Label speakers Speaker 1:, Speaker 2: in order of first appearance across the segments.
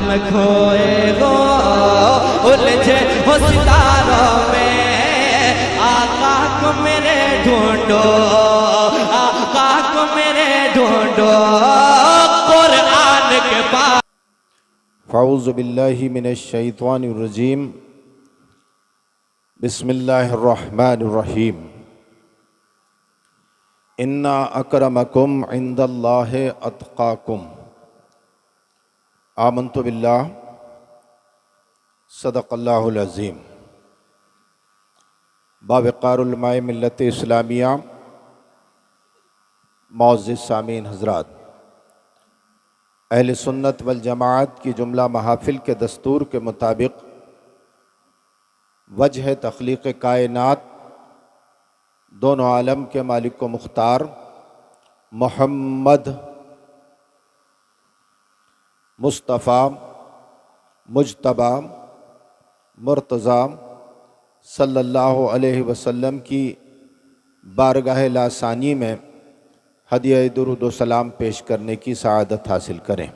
Speaker 1: میں کھوئے ہو الجھے ہو ستاروں میں، آقا کو میرے ڈھونڈو، آقا کو میرے ڈھونڈو قرآن کے پاس۔
Speaker 2: اعوذ باللہ من الشیطان الرجیم، بسم اللہ الرحمن الرحیم۔ انا اکرمکم عند اللہ اتقاکم۔ آمنت باللہ، صدق اللہ العظیم۔ باوقار علماء ملت اسلامیہ، معزز سامعین حضرات، اہل سنت والجماعت کی جملہ محافل کے دستور کے مطابق وجہ تخلیق کائنات دونوں عالم کے مالک و مختار محمد مصطفیٰ مجتبیٰ مرتضیٰ صلی اللہ علیہ وسلم کی بارگاہ لاثانی میں ہدیہ درود و سلام پیش کرنے کی سعادت حاصل کریں۔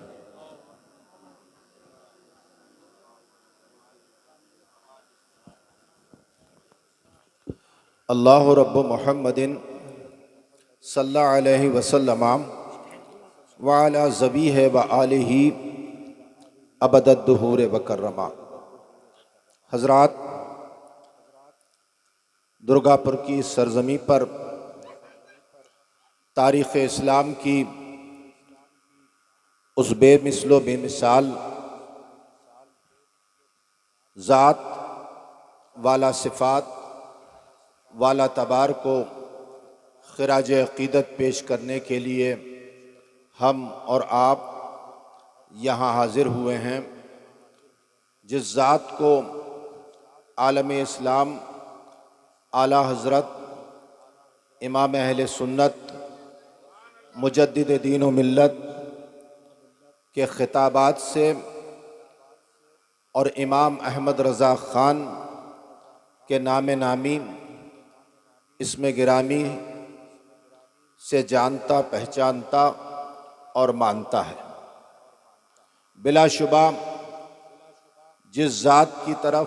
Speaker 2: اللہ رب محمد صلی اللہ علیہ وسلم وعلی ذبیہ وآلہ ابد الدہور وکرما۔ حضرات، درگا پور کی سرزمین پر تاریخ اسلام کی اس بے مثل و بے مثال ذات والا صفات والا تبار کو خراج عقیدت پیش کرنے کے لیے ہم اور آپ یہاں حاضر ہوئے ہیں، جس ذات کو عالم اسلام اعلیٰ حضرت امام اہل سنت مجدد دین و ملت کے خطابات سے اور امام احمد رضا خان کے نام نامی اسم گرامی سے جانتا، پہچانتا اور مانتا ہے۔ بلا شبہ جس ذات کی طرف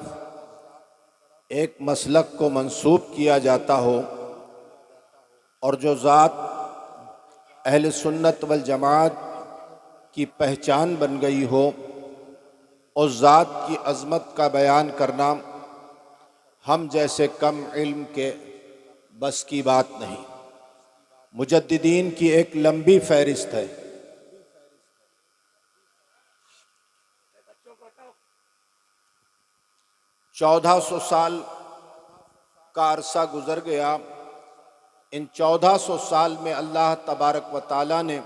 Speaker 2: ایک مسلک کو منسوب کیا جاتا ہو اور جو ذات اہل سنت والجماعت کی پہچان بن گئی ہو، اس ذات کی عظمت کا بیان کرنا ہم جیسے کم علم کے بس کی بات نہیں۔ مجددین کی ایک لمبی فہرست ہے۔ 1400 سال کا عرصہ گزر گیا۔ ان 1400 سال میں اللہ تبارک و تعالیٰ نے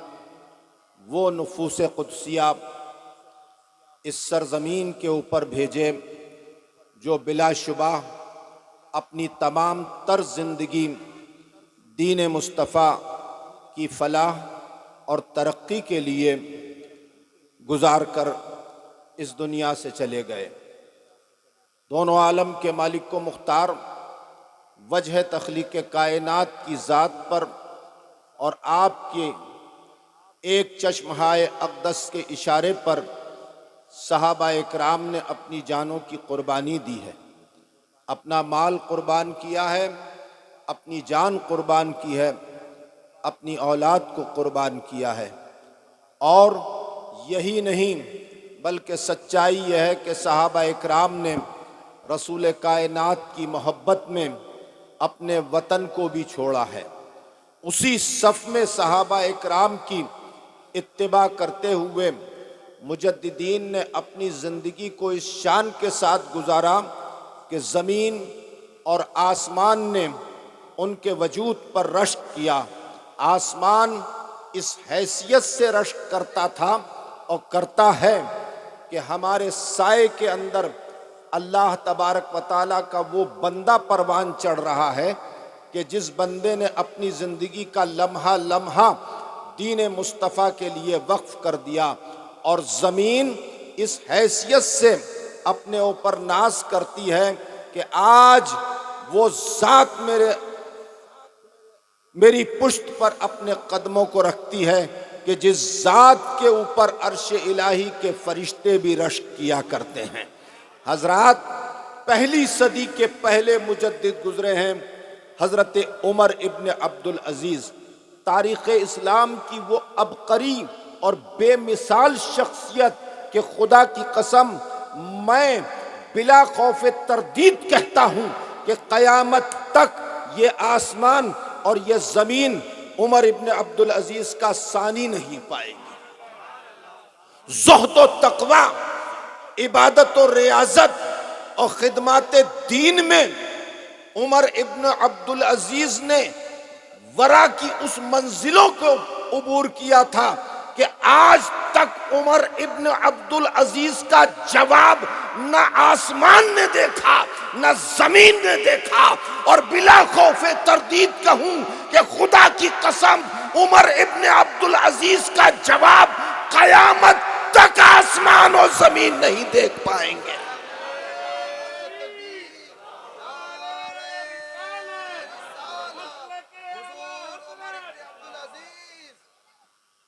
Speaker 2: وہ نفوس قدسیہ اس سرزمین کے اوپر بھیجے جو بلا شبہ اپنی تمام تر زندگی دین مصطفیٰ کی فلاح اور ترقی کے لیے گزار کر اس دنیا سے چلے گئے۔ دونوں عالم کے مالک و مختار وجہ تخلیق کائنات کی ذات پر اور آپ کے ایک چشمہائے اقدس کے اشارے پر صحابہ اکرام نے اپنی جانوں کی قربانی دی ہے، اپنا مال قربان کیا ہے، اپنی جان قربان کی ہے، اپنی اولاد کو قربان کیا ہے۔ اور یہی نہیں بلکہ سچائی یہ ہے کہ صحابہ اکرام نے رسول کائنات کی محبت میں اپنے وطن کو بھی چھوڑا ہے۔ اسی صف میں صحابہ اکرام کی اتباع کرتے ہوئے مجددین نے اپنی زندگی کو اس شان کے ساتھ گزارا کہ زمین اور آسمان نے ان کے وجود پر رشک کیا۔ آسمان اس حیثیت سے رشک کرتا تھا اور کرتا ہے کہ ہمارے سائے کے اندر اللہ تبارک و تعالیٰ کا وہ بندہ پروان چڑھ رہا ہے کہ جس بندے نے اپنی زندگی کا لمحہ لمحہ دین مصطفیٰ کے لیے وقف کر دیا، اور زمین اس حیثیت سے اپنے اوپر ناز کرتی ہے کہ آج وہ ذات میری پشت پر اپنے قدموں کو رکھتی ہے کہ کہ جس ذات کے اوپر عرش الہی کے فرشتے بھی رشک کیا کرتے ہیں۔ حضرات، پہلی صدی کے پہلے مجدد گزرے ہیں حضرت عمر ابن عبد العزیز، تاریخ اسلام کی وہ عبقری اور بے مثال شخصیت کہ خدا کی قسم میں بلا خوف تردید کہتا ہوں کہ قیامت تک یہ آسمان اور یہ زمین عمر ابن عبد العزیز کا ثانی نہیں پائے گی۔ زہد و تقوی، عبادت و ریاضت اور خدمات دین میں عمر ابن عبد العزیز نے ورا کی اس منزلوں کو عبور کیا تھا کہ آج تک عمر ابن عبد العزیز کا جواب نہ آسمان نے دیکھا نہ زمین نے دیکھا، اور بلا خوف تردید کہوں کہ خدا کی قسم عمر ابن عبد العزیز کا جواب قیامت تک آسمان اور زمین نہیں دیکھ پائیں گے۔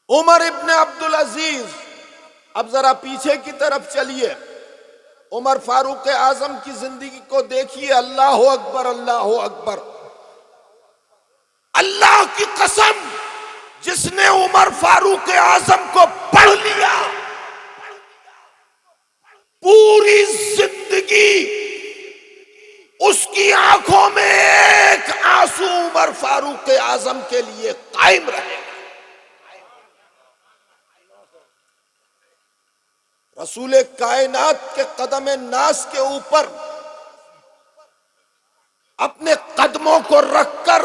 Speaker 2: عمر ابن عبد العزیز، اب ذرا پیچھے کی طرف چلیے، عمر فاروق اعظم کی زندگی کو دیکھیے۔ اللہ اکبر، اللہ اکبر، اللہ کی قسم، جس نے عمر فاروق اعظم کو پڑھ لیا پوری زندگی اس کی آنکھوں میں ایک آنسو عمر فاروق اعظم کے لیے قائم رہے۔ رسول کائنات کے قدم ناز کے اوپر اپنے قدموں کو رکھ کر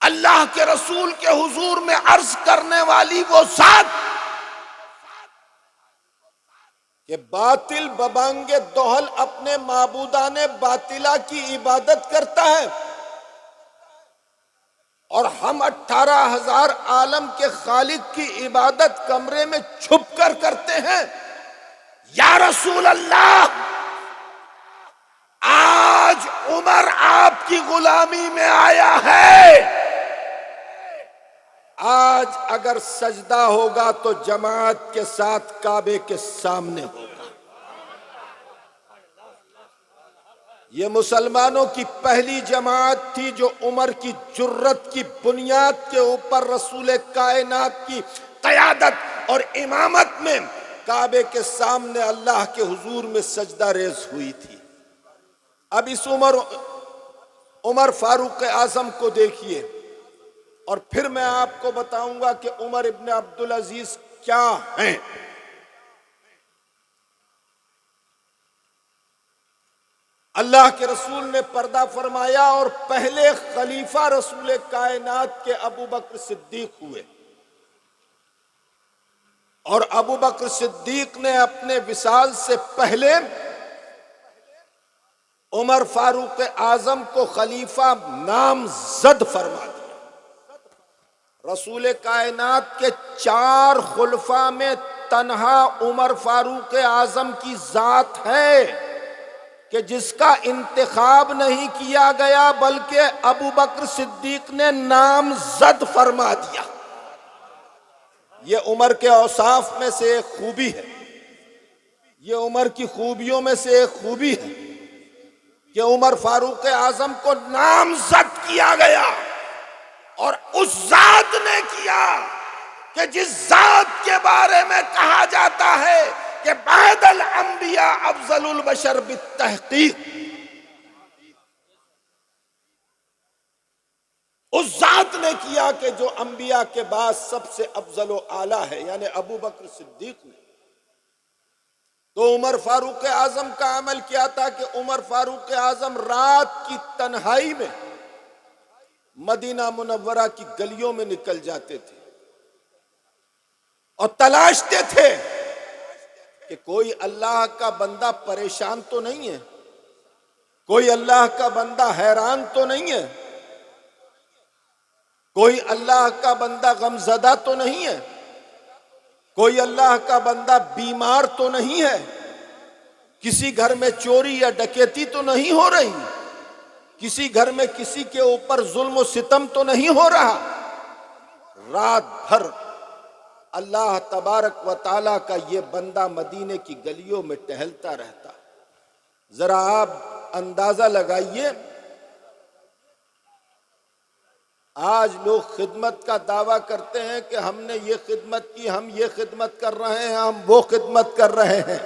Speaker 2: اللہ کے رسول کے حضور میں عرض کرنے والی وہ ذات کہ باطل ببانگ دوہل اپنے معبودان باطلہ کی عبادت کرتا ہے، اور ہم 18,000 عالم کے خالق کی عبادت کمرے میں چھپ کر کرتے ہیں۔ یا رسول اللہ، آج عمر آپ کی غلامی میں آیا ہے، آج اگر سجدہ ہوگا تو جماعت کے ساتھ کعبے کے سامنے ہوگا۔ یہ مسلمانوں کی پہلی جماعت تھی جو عمر کی جرت کی بنیاد کے اوپر رسول کائنات کی قیادت اور امامت میں کعبے کے سامنے اللہ کے حضور میں سجدہ ریز ہوئی تھی۔ اب اس عمر فاروق اعظم کو دیکھیے، اور پھر میں آپ کو بتاؤں گا کہ عمر ابن عبد العزیز کیا ہیں۔ اللہ کے رسول نے پردہ فرمایا اور پہلے خلیفہ رسول کائنات کے ابو بکر صدیق ہوئے، اور ابو بکر صدیق نے اپنے وصال سے پہلے عمر فاروق اعظم کو خلیفہ نامزد فرما دیا۔ رسول کائنات کے 4 خلفاء میں تنہا عمر فاروق اعظم کی ذات ہے کہ جس کا انتخاب نہیں کیا گیا بلکہ ابو بکر صدیق نے نامزد فرما دیا۔ یہ عمر کے اوصاف میں سے ایک خوبی ہے، یہ عمر کی خوبیوں میں سے ایک خوبی ہے کہ عمر فاروق اعظم کو نامزد کیا گیا، اور اس ذات نے کیا کہ جس ذات کے بارے میں کہا جاتا ہے کہ بعد الانبیاء افضل البشر بالتحقیق، اس ذات نے کیا کہ جو انبیاء کے بعد سب سے افضل و اعلیٰ ہے، یعنی ابو بکر صدیق نے۔ تو عمر فاروق اعظم کا عمل کیا تھا کہ عمر فاروق اعظم رات کی تنہائی میں مدینہ منورہ کی گلیوں میں نکل جاتے تھے اور تلاشتے تھے کہ کوئی اللہ کا بندہ پریشان تو نہیں ہے، کوئی اللہ کا بندہ حیران تو نہیں ہے، کوئی اللہ کا بندہ غمزدہ تو نہیں ہے، کوئی اللہ کا بندہ بیمار تو نہیں ہے، کسی گھر میں چوری یا ڈکیتی تو نہیں ہو رہی، کسی گھر میں کسی کے اوپر ظلم و ستم تو نہیں ہو رہا۔ رات بھر اللہ تبارک و تعالیٰ کا یہ بندہ مدینے کی گلیوں میں ٹہلتا رہتا. ذرا آپ اندازہ لگائیے، آج لوگ خدمت کا دعویٰ کرتے ہیں کہ ہم نے یہ خدمت کی، ہم یہ خدمت کر رہے ہیں، ہم وہ خدمت کر رہے ہیں.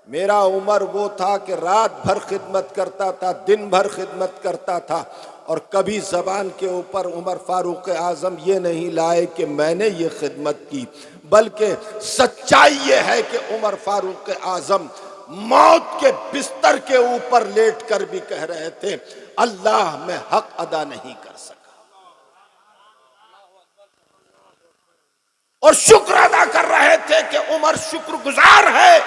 Speaker 2: میرا عمر وہ تھا کہ رات بھر خدمت کرتا تھا، دن بھر خدمت کرتا تھا، اور کبھی زبان کے اوپر عمر فاروق اعظم یہ نہیں لائے کہ میں نے یہ خدمت کی، بلکہ سچائی یہ ہے کہ عمر فاروق اعظم موت کے بستر کے اوپر لیٹ کر بھی کہہ رہے تھے اللہ میں حق ادا نہیں کر سکا، اور شکر ادا کر رہے تھے کہ عمر شکر گزار ہے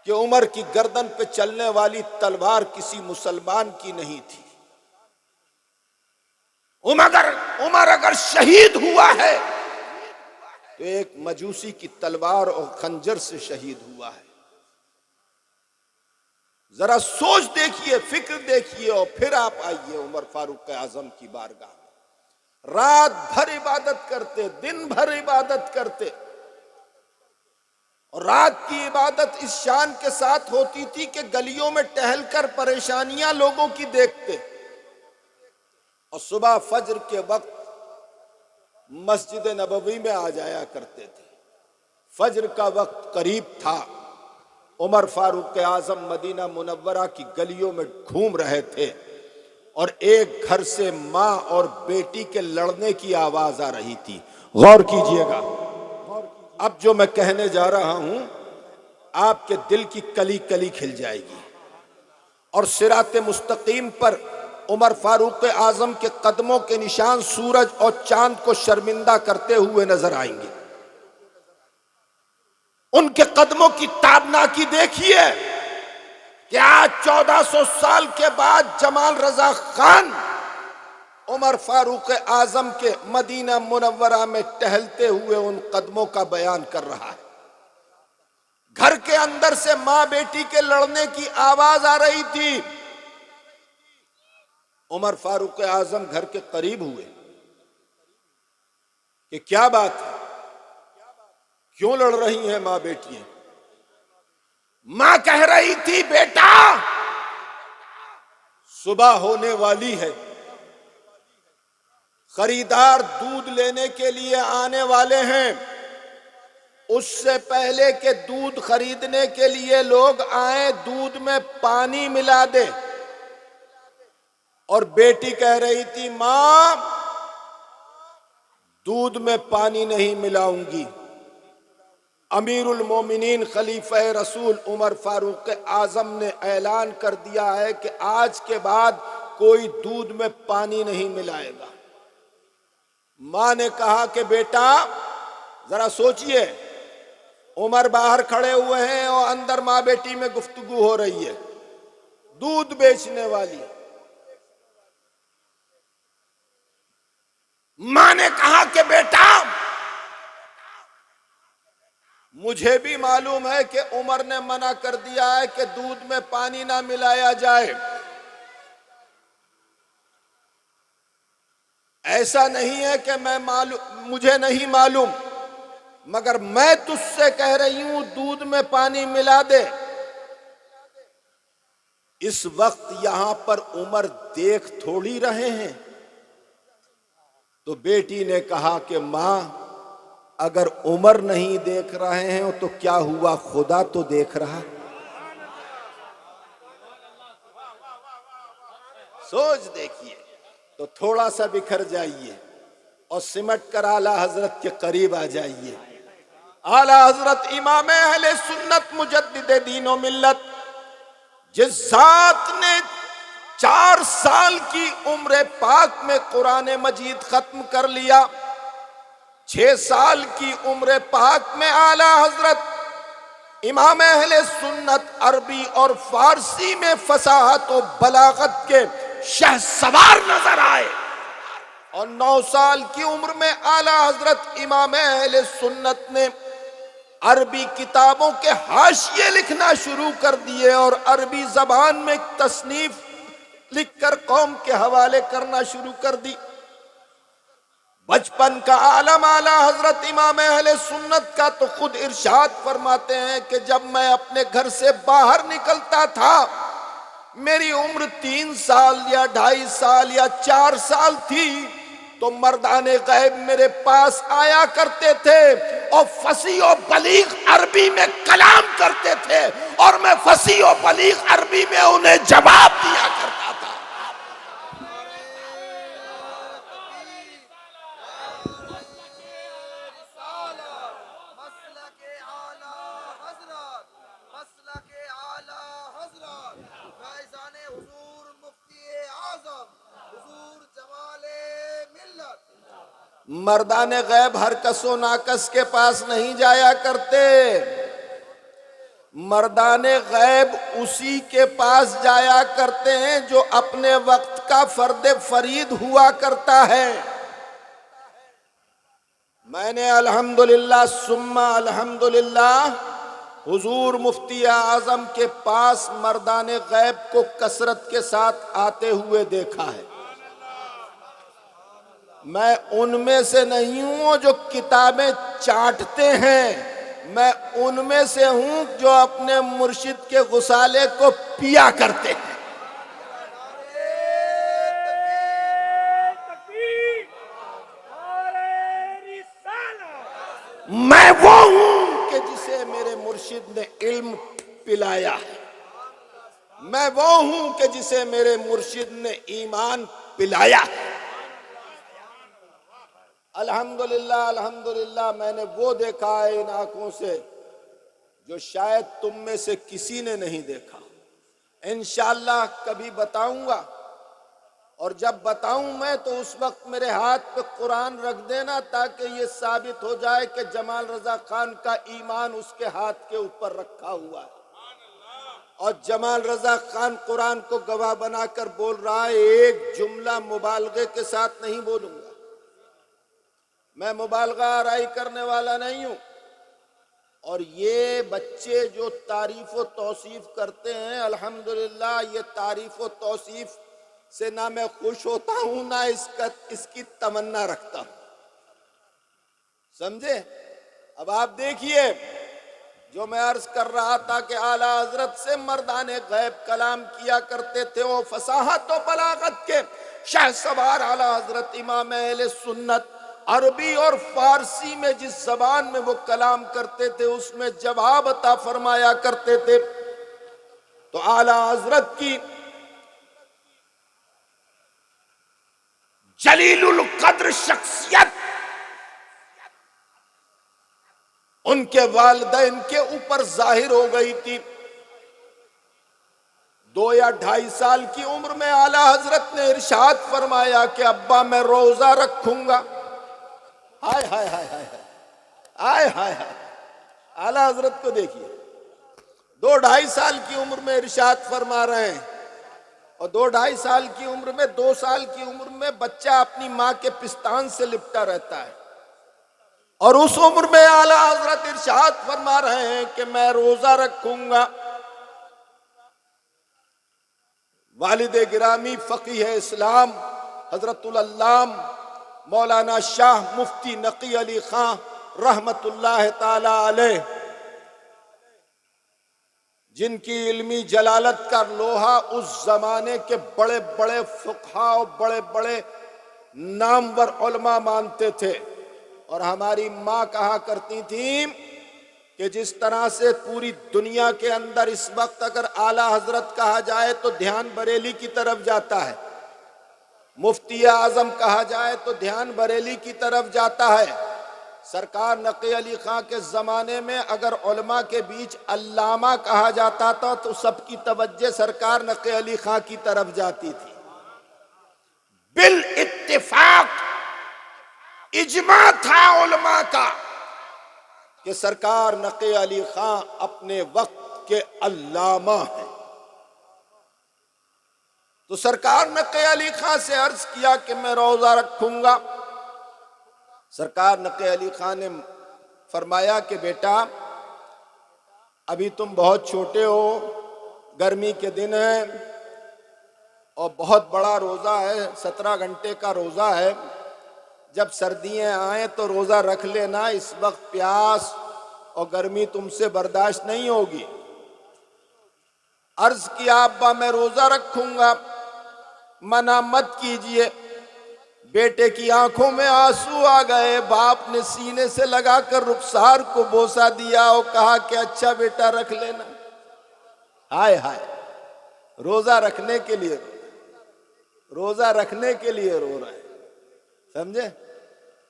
Speaker 2: کہ عمر کی گردن پہ چلنے والی تلوار کسی مسلمان کی نہیں تھی. عمر اگر شہید ہوا ہے تو ایک مجوسی کی تلوار اور خنجر سے شہید ہوا ہے. ذرا سوچ دیکھیے، فکر دیکھیے، اور پھر آپ آئیے عمر فاروق اعظم کی بارگاہ میں. رات بھر عبادت کرتے، دن بھر عبادت کرتے، اور رات کی عبادت اس شان کے ساتھ ہوتی تھی کہ گلیوں میں ٹہل کر پریشانیاں لوگوں کی دیکھتے، اور صبح فجر کے وقت مسجد نبوی میں آ جایا کرتے تھے. فجر کا وقت قریب تھا، عمر فاروق اعظم مدینہ منورہ کی گلیوں میں گھوم رہے تھے، اور ایک گھر سے ماں اور بیٹی کے لڑنے کی آواز آ رہی تھی. غور کیجئے گا، اب جو میں کہنے جا رہا ہوں آپ کے دل کی کلی کلی کھل جائے گی، اور صراط مستقیم پر عمر فاروق اعظم کے قدموں کے نشان سورج اور چاند کو شرمندہ کرتے ہوئے نظر آئیں گے. ان کے قدموں کی تابناکی دیکھیے کہ آج 1400 سال کے بعد جمال رضا خان عمر فاروق اعظم کے مدینہ منورہ میں ٹہلتے ہوئے ان قدموں کا بیان کر رہا ہے. گھر کے اندر سے ماں بیٹی کے لڑنے کی آواز آ رہی تھی. عمر فاروق اعظم گھر کے قریب ہوئے کہ کیا بات ہے، کیوں لڑ رہی ہیں ماں بیٹیاں؟ ماں کہہ رہی تھی بیٹا صبح ہونے والی ہے، خریدار دودھ لینے کے لیے آنے والے ہیں، اس سے پہلے کہ دودھ خریدنے کے لیے لوگ آئیں دودھ میں پانی ملا دے. اور بیٹی کہہ رہی تھی ماں دودھ میں پانی نہیں ملاؤں گی. امیر المومنین خلیفہ رسول عمر فاروق اعظم نے اعلان کر دیا ہے کہ آج کے بعد کوئی دودھ میں پانی نہیں ملائے گا. ماں نے کہا کہ بیٹا ذرا سوچئے، عمر باہر کھڑے ہوئے ہیں اور اندر ماں بیٹی میں گفتگو ہو رہی ہے، دودھ بیچنے والی. ماں نے کہا کہ بیٹا مجھے بھی معلوم ہے کہ عمر نے منع کر دیا ہے کہ دودھ میں پانی نہ ملایا جائے. ایسا نہیں ہے کہ مجھے نہیں معلوم، مگر میں تجھ سے کہہ رہی ہوں دودھ میں پانی ملا دے. اس وقت یہاں پر عمر دیکھ تھوڑی رہے ہیں. تو بیٹی نے کہا کہ ماں اگر عمر نہیں دیکھ رہے ہیں تو کیا ہوا، خدا تو دیکھ رہا. سوچ دیکھیے. تو تھوڑا سا بکھر جائیے اور سمٹ کر اعلیٰ حضرت کے قریب آ جائیے. اعلیٰ حضرت امام اہل سنت مجدد دین و ملت، جس ذات نے 4 سال کی عمر پاک میں قرآن مجید ختم کر لیا، 6 سال کی عمر پاک میں اعلیٰ حضرت امام اہل سنت عربی اور فارسی میں فصاحت و بلاغت کے شہسوار نظر آئے، اور 9 سال کی عمر میں اعلیٰ حضرت امام اہل سنت نے عربی کتابوں کے حاشیے لکھنا شروع کر دیے اور عربی زبان میں تصنیف لکھ کر قوم کے حوالے کرنا شروع کر دی. بچپن کا عالم اعلیٰ حضرت امام اہل سنت کا تو خود ارشاد فرماتے ہیں کہ جب میں اپنے گھر سے باہر نکلتا تھا، میری عمر 3 سال یا 2.5 سال یا 4 سال تھی، تو مردان غیب میرے پاس آیا کرتے تھے اور فصیح و بلیغ عربی میں کلام کرتے تھے، اور میں فصیح و بلیغ عربی میں انہیں جواب دیا کرتا تھا۔ مردان غیب ہر کس و ناکس کے پاس نہیں جایا کرتے، مردان غیب اسی کے پاس جایا کرتے ہیں جو اپنے وقت کا فرد فرید ہوا کرتا ہے۔ میں نے الحمدللہ ثم الحمدللہ حضور مفتی اعظم کے پاس مردان غیب کو کثرت کے ساتھ آتے ہوئے دیکھا ہے۔ میں ان میں سے نہیں ہوں جو کتابیں چاٹتے ہیں، میں ان میں سے ہوں جو اپنے مرشد کے غسالے کو پیا کرتے ہیں۔ میں وہ ہوں کہ جسے میرے مرشد نے علم پلایا ہے، میں وہ ہوں کہ جسے میرے مرشد نے ایمان پلایا ہے۔ الحمدللہ الحمدللہ میں نے وہ دیکھا ہے ان آنکھوں سے جو شاید تم میں سے کسی نے نہیں دیکھا۔ انشاءاللہ کبھی بتاؤں گا، اور جب بتاؤں میں تو اس وقت میرے ہاتھ پہ قرآن رکھ دینا تاکہ یہ ثابت ہو جائے کہ جمال رضا خان کا ایمان اس کے ہاتھ کے اوپر رکھا ہوا ہے، اور جمال رضا خان قرآن کو گواہ بنا کر بول رہا ہے۔ ایک جملہ مبالغے کے ساتھ نہیں بولوں گا، میں مبالغہ آرائی کرنے والا نہیں ہوں، اور یہ بچے جو تعریف و توصیف کرتے ہیں، الحمدللہ یہ تعریف و توصیف سے نہ میں خوش ہوتا ہوں نہ اس کی تمنا رکھتا ہوں، سمجھے؟ اب آپ دیکھیے جو میں عرض کر رہا تھا کہ اعلیٰ حضرت سے مردان غیب کلام کیا کرتے تھے، وہ فصاحت و بلاغت کے شاہ سوار اعلیٰ حضرت امام اہل سنت عربی اور فارسی میں جس زبان میں وہ کلام کرتے تھے اس میں جواب عطا فرمایا کرتے تھے۔ تو اعلیٰ حضرت کی جلیل القدر شخصیت ان کے والدین کے اوپر ظاہر ہو گئی تھی۔ 2 یا 2.5 سال کی عمر میں اعلیٰ حضرت نے ارشاد فرمایا کہ ابا میں روزہ رکھوں گا۔ ہائے ہائے ہائے ہائے ہائے ہائے ہائے، اعلیٰ حضرت کو دیکھیے 2-2.5 سال کی عمر میں ارشاد فرما رہے ہیں، اور 2-2.5 سال کی عمر میں 2 سال کی عمر میں بچہ اپنی ماں کے پستان سے لپٹا رہتا ہے، اور اس عمر میں اعلیٰ حضرت ارشاد فرما رہے ہیں کہ میں روزہ رکھوں گا۔ والد گرامی فقیہ اسلام حضرت العلام مولانا شاہ مفتی نقی علی خان رحمت اللہ تعالی علیہ، جن کی علمی جلالت کا لوہا اس زمانے کے بڑے بڑے فقہاء اور بڑے بڑے نامور علماء مانتے تھے، اور ہماری ماں کہا کرتی تھیں کہ جس طرح سے پوری دنیا کے اندر اس وقت اگر اعلیٰ حضرت کہا جائے تو دھیان بریلی کی طرف جاتا ہے، مفتی اعظم کہا جائے تو دھیان بریلی کی طرف جاتا ہے، سرکار نقی علی خان کے زمانے میں اگر علماء کے بیچ علامہ کہا جاتا تھا تو سب کی توجہ سرکار نقی علی خان کی طرف جاتی تھی۔ بالاتفاق اجماع تھا علماء کا کہ سرکار نقی علی خان اپنے وقت کے علامہ ہیں۔ تو سرکار نقی علی خان سے عرض کیا کہ میں روزہ رکھوں گا۔ سرکار نقی علی خان نے فرمایا کہ بیٹا ابھی تم بہت چھوٹے ہو، گرمی کے دن ہیں اور بہت بڑا روزہ ہے، 17 گھنٹے کا روزہ ہے، جب سردیاں آئیں تو روزہ رکھ لینا، اس وقت پیاس اور گرمی تم سے برداشت نہیں ہوگی۔ عرض کیا ابا میں روزہ رکھوں گا، منع مت کیجئے۔ بیٹے کی آنکھوں میں آنسو آ گئے، باپ نے سینے سے لگا کر رخسار کو بوسہ دیا اور کہا کہ اچھا بیٹا رکھ لینا۔ ہائے ہائے، روزہ رکھنے کے لیے روزہ رکھنے کے لیے رو رہے ہیں، سمجھے؟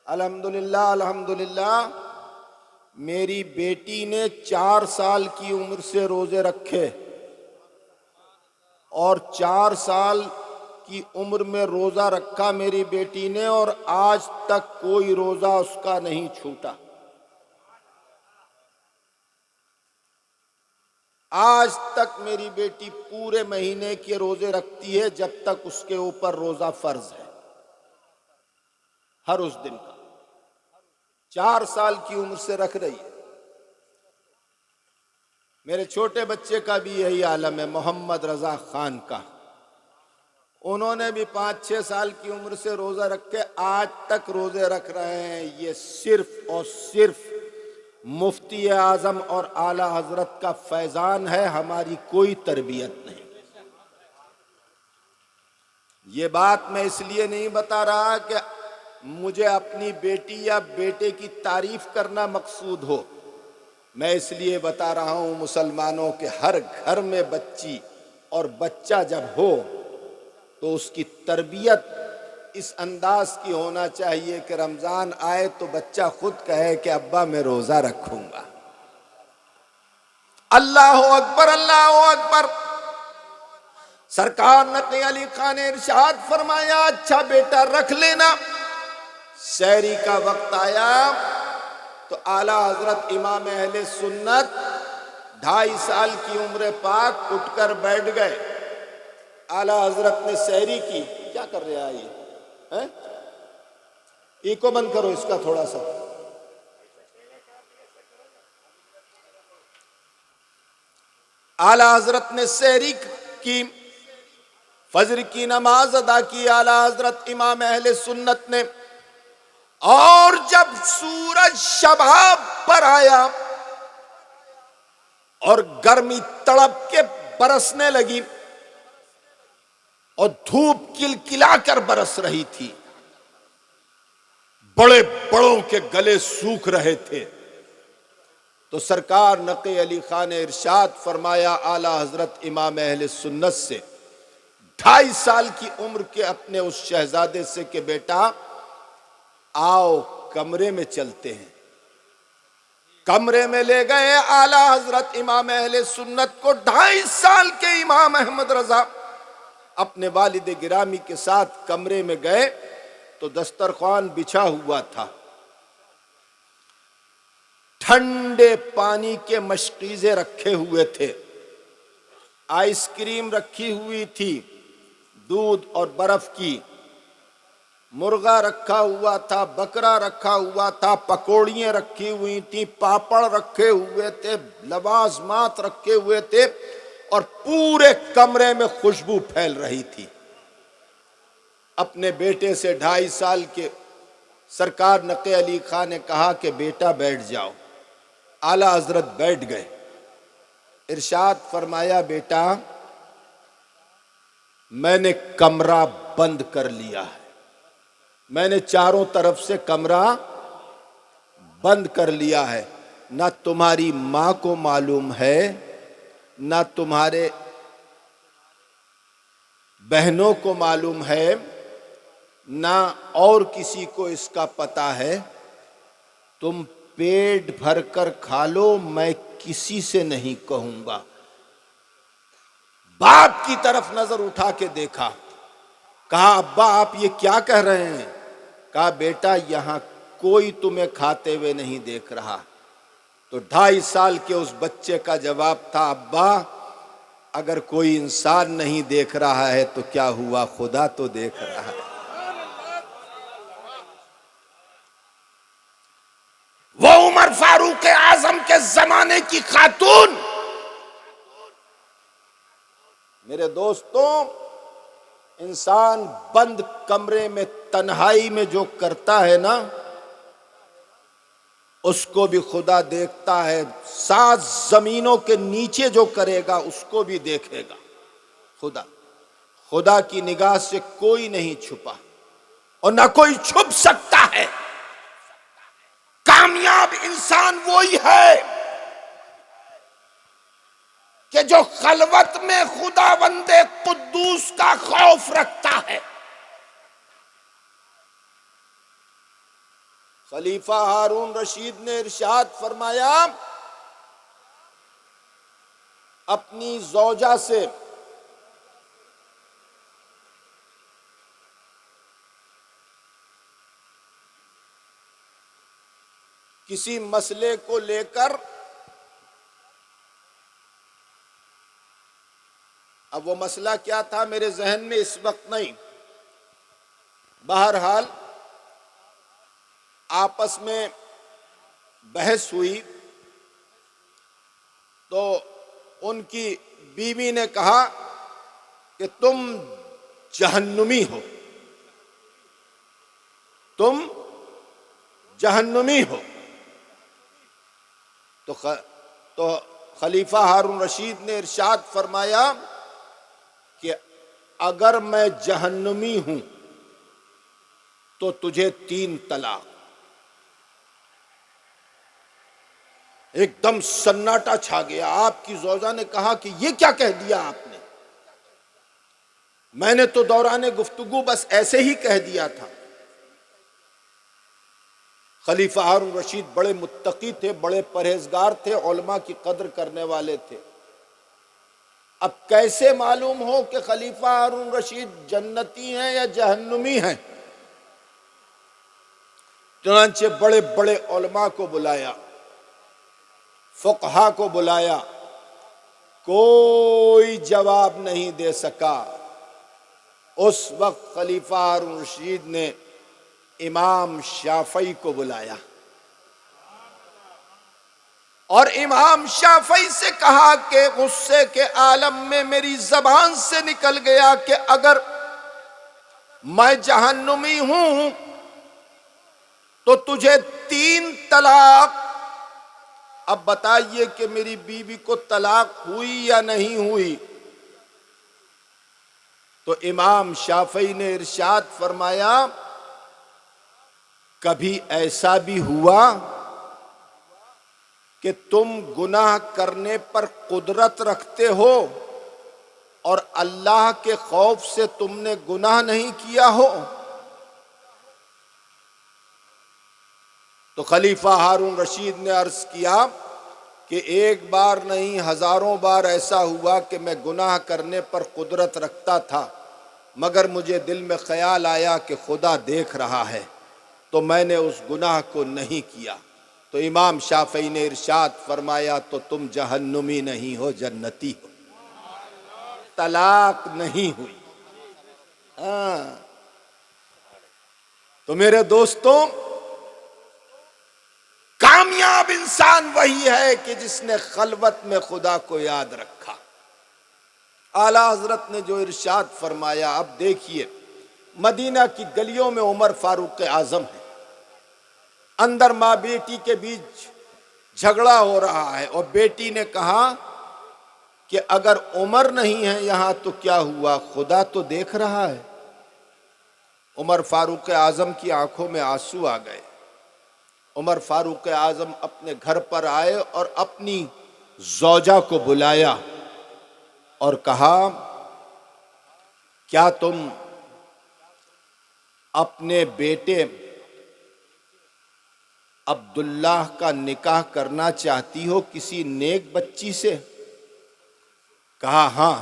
Speaker 2: الحمدللہ الحمدللہ، میری بیٹی نے 4 سال کی عمر سے روزے رکھے، اور 4 سال کی عمر میں روزہ رکھا میری بیٹی نے، اور آج تک کوئی روزہ اس کا نہیں چھوٹا۔ آج تک میری بیٹی پورے مہینے کے روزے رکھتی ہے جب تک اس کے اوپر روزہ فرض ہے، ہر اس دن کا۔ 4 سال کی عمر سے رکھ رہی ہے۔ میرے چھوٹے بچے کا بھی یہی عالم ہے، محمد رضا خان کا، انہوں نے بھی 5-6 سال کی عمر سے روزہ رکھے، آج تک روزے رکھ رہے ہیں۔ یہ صرف اور صرف مفتی اعظم اور اعلیٰ حضرت کا فیضان ہے، ہماری کوئی تربیت نہیں۔ یہ بات میں اس لیے نہیں بتا رہا کہ مجھے اپنی بیٹی یا بیٹے کی تعریف کرنا مقصود ہو، میں اس لیے بتا رہا ہوں مسلمانوں کے ہر گھر میں بچی اور بچہ جب ہو تو اس کی تربیت اس انداز کی ہونا چاہیے کہ رمضان آئے تو بچہ خود کہے کہ ابا میں روزہ رکھوں گا۔ اللہ اکبر اللہ اکبر۔ سرکار نقی علی خان نے ارشاد فرمایا اچھا بیٹا رکھ لینا۔ سحری کا وقت آیا تو اعلیٰ حضرت امام اہل سنت 2.5 سال کی عمر پاک اٹھ کر بیٹھ گئے۔ اعلیٰ حضرت نے سحری کی۔ کیا کر رہے ہیں یہ؟ ایکو بند کرو اس کا تھوڑا سا۔ اعلیٰ حضرت نے سحری کی، فجر کی نماز ادا کی اعلیٰ حضرت امام اہل سنت نے، اور جب سورج شباب پر آیا اور گرمی تڑپ کے برسنے لگی اور دھوپ کلکلا کر برس رہی تھی، بڑے بڑوں کے گلے سوکھ رہے تھے، تو سرکار نقی علی خان نے ارشاد فرمایا اعلیٰ حضرت امام اہل سنت سے 2.5 سال کی عمر کے اپنے اس شہزادے سے کہ بیٹا آؤ کمرے میں چلتے ہیں۔ کمرے میں لے گئے اعلیٰ حضرت امام اہل سنت کو۔ 2.5 سال کے امام احمد رضا اپنے والد گرامی کے ساتھ کمرے میں گئے تو دسترخوان بچھا ہوا تھا، ٹھنڈے پانی کے مشکیزیں رکھے ہوئے تھے، آئس کریم رکھی ہوئی تھی، دودھ اور برف کی، مرغا رکھا ہوا تھا، بکرا رکھا ہوا تھا، پکوڑیاں رکھی ہوئی تھی، پاپڑ رکھے ہوئے تھے، لوازمات رکھے ہوئے تھے، اور پورے کمرے میں خوشبو پھیل رہی تھی۔ اپنے بیٹے سے 2.5 سال کے سرکار نقی علی خان نے کہا کہ بیٹا بیٹھ جاؤ۔ اعلیٰ حضرت بیٹھ گئے۔ ارشاد فرمایا بیٹا میں نے کمرہ بند کر لیا ہے، میں نے چاروں طرف سے کمرہ بند کر لیا ہے، نہ تمہاری ماں کو معلوم ہے، نہ تمہارے بہنوں کو معلوم ہے، نہ اور کسی کو اس کا پتہ ہے، تم پیٹ بھر کر کھا لو، میں کسی سے نہیں کہوں گا۔ باپ کی طرف نظر اٹھا کے دیکھا، کہا ابا آپ یہ کیا کہہ رہے ہیں؟ کہا بیٹا یہاں کوئی تمہیں کھاتے ہوئے نہیں دیکھ رہا۔ تو 2.5 سال کے اس بچے کا جواب تھا ابا اگر کوئی انسان نہیں دیکھ رہا ہے تو کیا ہوا، خدا تو دیکھ رہا ہے۔ وہ عمر فاروق اعظم کے زمانے کی خاتون، میرے دوستوں انسان بند کمرے میں تنہائی میں جو کرتا ہے نا، اس کو بھی خدا دیکھتا ہے، 7 زمینوں کے نیچے جو کرے گا اس کو بھی دیکھے گا خدا کی نگاہ سے کوئی نہیں چھپا اور نہ کوئی چھپ سکتا ہے۔ کامیاب انسان وہی ہے کہ جو خلوت میں خداوند قدوس کا خوف رکھتا ہے۔ خلیفہ ہارون رشید نے ارشاد فرمایا، اپنی زوجہ سے کسی مسئلے کو لے کر، اب وہ مسئلہ کیا تھا میرے ذہن میں اس وقت نہیں، بہرحال آپس میں بحث ہوئی تو ان کی بیوی نے کہا کہ تم جہنمی ہو، تم جہنمی ہو۔ تو خلیفہ ہارون رشید نے ارشاد فرمایا کہ اگر میں جہنمی ہوں تو تجھے 3 طلاق۔ ایک دم سناٹا چھا گیا۔ آپ کی زوجہ نے کہا کہ یہ کیا کہہ دیا آپ نے؟ میں نے تو دوران گفتگو بس ایسے ہی کہہ دیا تھا۔ خلیفہ ہارون رشید بڑے متقی تھے، بڑے پرہیزگار تھے، علماء کی قدر کرنے والے تھے۔ اب کیسے معلوم ہو کہ خلیفہ ہارون رشید جنتی ہیں یا جہنمی ہیں؟ چنانچہ بڑے بڑے علماء کو بلایا، فقہا کو بلایا، کوئی جواب نہیں دے سکا۔ اس وقت خلیفہ ہارون رشید نے امام شافعی کو بلایا اور امام شافعی سے کہا کہ غصے کے عالم میں میری زبان سے نکل گیا کہ اگر میں جہنمی ہوں تو تجھے 3 طلاق۔ اب بتائیے کہ میری بیوی کو طلاق ہوئی یا نہیں ہوئی؟ تو امام شافعی نے ارشاد فرمایا، کبھی ایسا بھی ہوا کہ تم گناہ کرنے پر قدرت رکھتے ہو اور اللہ کے خوف سے تم نے گناہ نہیں کیا ہو؟ تو خلیفہ ہارون رشید نے عرض کیا کہ ایک بار نہیں، ہزاروں بار ایسا ہوا کہ میں گناہ کرنے پر قدرت رکھتا تھا، مگر مجھے دل میں خیال آیا کہ خدا دیکھ رہا ہے تو میں نے اس گناہ کو نہیں کیا۔ تو امام شافعی نے ارشاد فرمایا، تو تم جہنمی نہیں ہو، جنتی ہو، طلاق نہیں ہوئی۔ تو میرے دوستوں، کامیاب انسان وہی ہے کہ جس نے خلوت میں خدا کو یاد رکھا۔ اعلیٰ حضرت نے جو ارشاد فرمایا، اب دیکھیے مدینہ کی گلیوں میں عمر فاروق اعظم ہے، اندر ماں بیٹی کے بیچ جھگڑا ہو رہا ہے اور بیٹی نے کہا کہ اگر عمر نہیں ہے یہاں تو کیا ہوا، خدا تو دیکھ رہا ہے۔ عمر فاروق اعظم کی آنکھوں میں آنسو آ گئے۔ عمر فاروق اعظم اپنے گھر پر آئے اور اپنی زوجہ کو بلایا اور کہا، کیا تم اپنے بیٹے عبداللہ کا نکاح کرنا چاہتی ہو کسی نیک بچی سے؟ کہا ہاں۔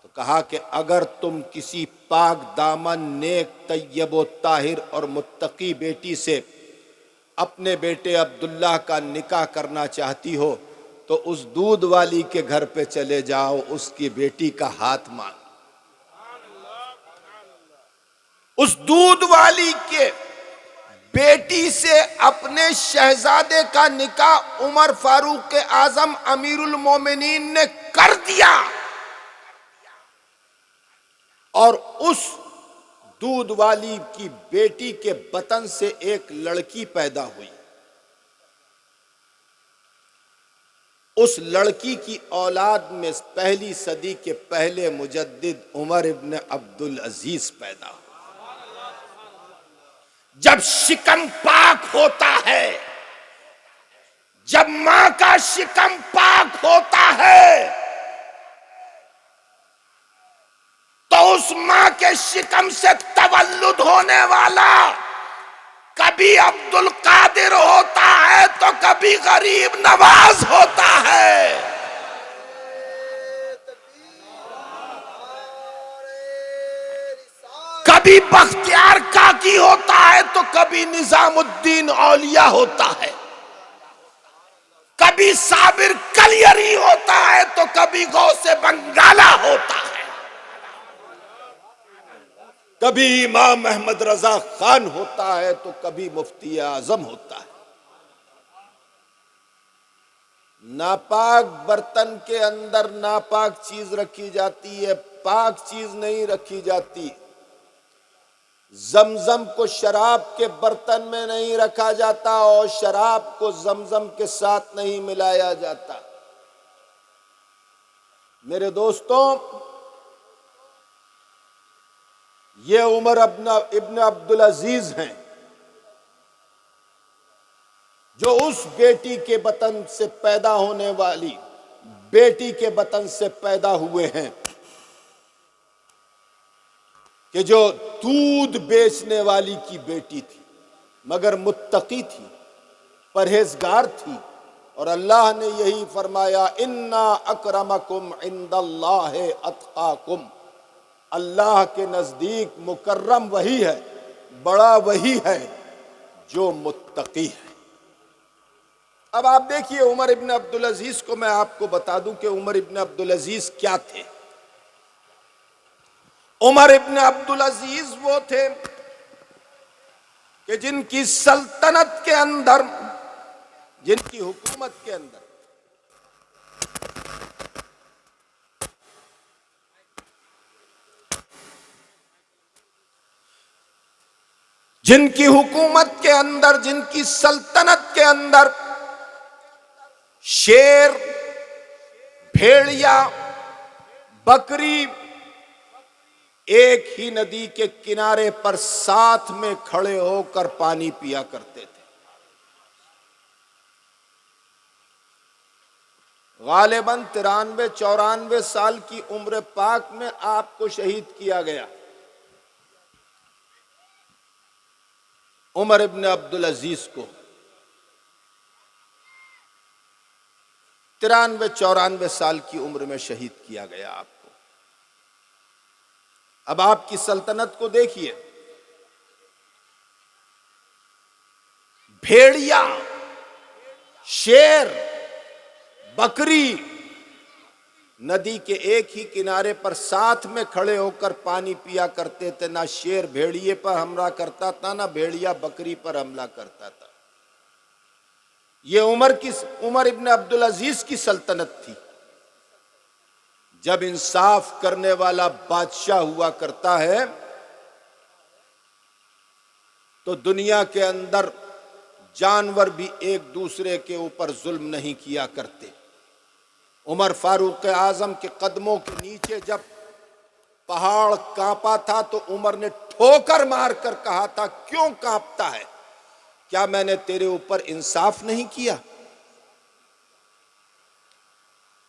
Speaker 2: تو کہا کہ اگر تم کسی پاک دامن، نیک، طیب و طاہر اور متقی بیٹی سے اپنے بیٹے عبداللہ کا نکاح کرنا چاہتی ہو تو اس دودھ والی کے گھر پہ چلے جاؤ، اس کی بیٹی کا ہاتھ مانگ۔ اس دودھ والی کے بیٹی سے اپنے شہزادے کا نکاح عمر فاروق اعظم امیر المومنین نے کر دیا۔ اور اس دودھ والی کی بیٹی کے بطن سے ایک لڑکی پیدا ہوئی. اس لڑکی کی اولاد میں پہلی صدی کے پہلے مجدد عمر ابن عبدالعزیز پیدا ہوئے. جب شکم پاک ہوتا ہے، جب ماں کا شکم پاک ہوتا ہے تو اس ماں کے شکم سے تولد ہونے والا کبھی عبد القادر ہوتا ہے تو کبھی غریب نواز ہوتا ہے. کبھی بختیار کاکی ہوتا ہے تو کبھی نظام الدین اولیاء ہوتا ہے. کبھی صابر کلیری ہوتا ہے تو کبھی غوث بنگالہ ہوتا ہے. کبھی امام احمد رضا خان ہوتا ہے تو کبھی مفتی اعظم ہوتا ہے. ناپاک برتن کے اندر ناپاک چیز رکھی جاتی ہے، پاک چیز نہیں رکھی جاتی. زمزم کو شراب کے برتن میں نہیں رکھا جاتا اور شراب کو زمزم کے ساتھ نہیں ملایا جاتا. میرے دوستوں، یہ عمر ابن عبدالعزیز ہیں جو اس بیٹی کے بطن سے پیدا ہونے والی بیٹی کے بطن سے پیدا ہوئے ہیں کہ جو دودھ بیچنے والی کی بیٹی تھی مگر متقی تھی، پرہیزگار تھی. اور اللہ نے یہی فرمایا انا اکرمکم عند اللہ اتقاکم. اللہ کے نزدیک مکرم وہی ہے، بڑا وہی ہے جو متقی ہے. اب آپ دیکھیے عمر ابن عبدالعزیز کو میں آپ کو بتا دوں کہ عمر ابن عبدالعزیز کیا تھے. عمر ابن عبدالعزیز وہ تھے کہ جن کی سلطنت کے اندر، جن کی حکومت کے اندر جن کی حکومت کے اندر، جن کی سلطنت کے اندر شیر، بھیڑیا، بکری ایک ہی ندی کے کنارے پر ساتھ میں کھڑے ہو کر پانی پیا کرتے تھے. غالباً 93-94 سال کی عمر پاک میں آپ کو شہید کیا گیا. عمر ابن عبدالعزیز کو 93-94 سال کی عمر میں شہید کیا گیا آپ کو. اب آپ کی سلطنت کو دیکھیے. بھیڑیا، شیر، بکری ندی کے ایک ہی کنارے پر ساتھ میں کھڑے ہو کر پانی پیا کرتے تھے. نہ شیر بھیڑیے پر حملہ کرتا تھا، نہ بھیڑیا بکری پر حملہ کرتا تھا. یہ عمر ابن عبدالعزیز کی سلطنت تھی. جب انصاف کرنے والا بادشاہ ہوا کرتا ہے تو دنیا کے اندر جانور بھی ایک دوسرے کے اوپر ظلم نہیں کیا کرتے. عمر فاروق اعظم کے قدموں کے نیچے جب پہاڑ کانپا تھا تو عمر نے ٹھوکر مار کر کہا تھا کیوں کانپتا ہے؟ کیا میں نے تیرے اوپر انصاف نہیں کیا؟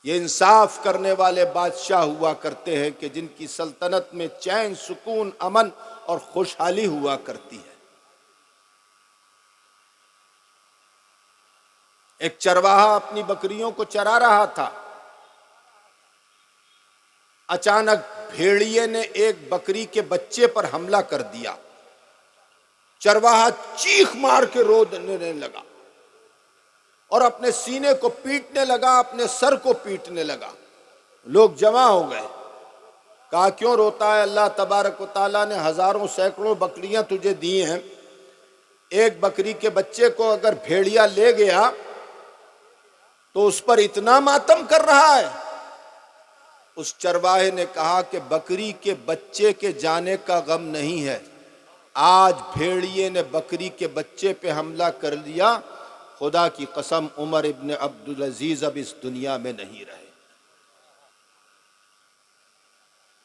Speaker 2: یہ انصاف کرنے والے بادشاہ ہوا کرتے ہیں کہ جن کی سلطنت میں چین، سکون، امن اور خوشحالی ہوا کرتی ہے. ایک چرواہا اپنی بکریوں کو چرا رہا تھا. اچانک بھیڑیے نے ایک بکری کے بچے پر حملہ کر دیا. چرواہا چیخ مار کے رونے لگا اور اپنے سینے کو پیٹنے لگا، اپنے سر کو پیٹنے لگا. لوگ جمع ہو گئے. کہا کیوں روتا ہے؟ اللہ تبارک و تعالیٰ نے ہزاروں سینکڑوں بکریاں تجھے دی ہیں، ایک بکری کے بچے کو اگر بھیڑیا لے گیا تو اس پر اتنا ماتم کر رہا ہے. اس چرواہے نے کہا کہ بکری کے بچے کے جانے کا غم نہیں ہے، آج بھیڑیے نے بکری کے بچے پہ حملہ کر لیا، خدا کی قسم عمر ابن عبدالعزیز اب اس دنیا میں نہیں رہے۔